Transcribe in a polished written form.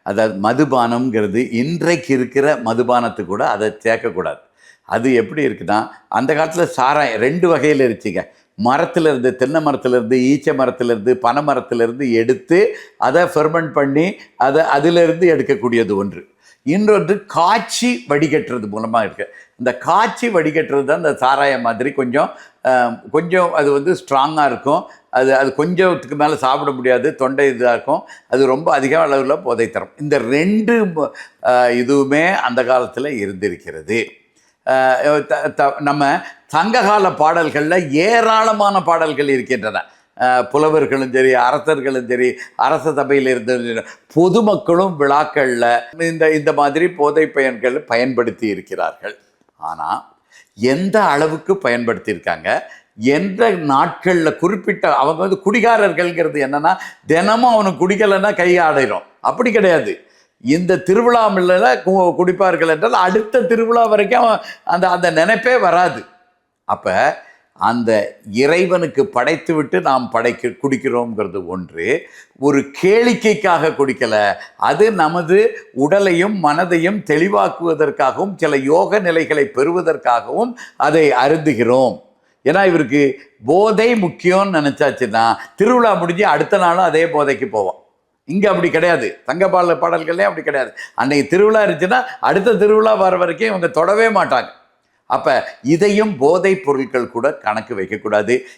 அதாவது மதுபானம்ங்கிறது இன்றைக்கு இருக்கிற மதுபானத்து கூட அதை சேர்க்கக்கூடாது. அது எப்படி இருக்குன்னா, அந்த காலத்தில் சாராயம் 2 வகையில் இருந்துச்சுங்க. மரத்திலிருந்து, தென்னை மரத்திலிருந்து, ஈச்ச மரத்திலிருந்து, பனை மரத்திலிருந்து எடுத்து அதை ஃபெர்மெண்ட் பண்ணி அதிலிருந்து எடுக்கக்கூடியது ஒன்று. இன்னொன்று காய்ச்சி வடிகட்டுறது மூலமாக இருக்குது. இந்த காய்ச்சி வடிகட்டுறது தான் இந்த சாராயம் மாதிரி கொஞ்சம் கொஞ்சம் அது வந்து ஸ்ட்ராங்காக இருக்கும். அது கொஞ்சத்துக்கு மேலே சாப்பிட முடியாது, தொண்டை இதாக இருக்கும். அது ரொம்ப அதிக அளவில் போதை தரும். இந்த 2 இதுவுமே அந்த காலத்தில் இருந்திருக்கிறது. நம்ம சங்ககால பாடல்களில் ஏராளமான பாடல்கள் இருக்கின்றன. புலவர்களும் சரி, அரசர்களும் சரி, அரச சபையில் இருந்த பொதுமக்களும் விழாக்களில் இந்த மாதிரி போதை பயன்கள் பயன்படுத்தி இருக்கிறார்கள். ஆனால் எந்த அளவுக்கு பயன்படுத்தியிருக்காங்க, எந்த நாட்களில் குறிப்பிட்ட அவங்க வந்து குடிகாரர்கள்ங்கிறது என்னென்னா, தினமும் அவனுக்கு குடிக்கலைன்னா கை ஆடையிடும். அப்படி கிடையாது. இந்த திருவிழாவில் குடிப்பார்கள் என்றால் அடுத்த திருவிழா வரைக்கும் அந்த நினைப்பே வராது. அப்போ அந்த இறைவனுக்கு படைத்து விட்டு நாம் குடிக்கிறோங்கிறது ஒன்று. ஒரு கேளிக்கைக்காக குடிக்கலை, அது நமது உடலையும் மனதையும் தெளிவாக்குவதற்காகவும் சில யோக நிலைகளை பெறுவதற்காகவும் அதை அருந்துகிறோம். ஏன்னா இவருக்கு போதை முக்கியம்னு நினச்சாச்சுன்னா திருவிழா முடிஞ்சு அடுத்த நாளும் அதே போதைக்கு போவோம். இங்கே அப்படி கிடையாது. தங்கப்பால பாடல்களே அப்படி கிடையாது. அன்னைக்கு திருவிழா இருந்துச்சுன்னா அடுத்த திருவிழா வர வரைக்கும் இவங்க தொடவே மாட்டாங்க. அப்போ இதையும் போதைப் பொருட்கள் கூட கணக்கு வைக்கக்கூடாது.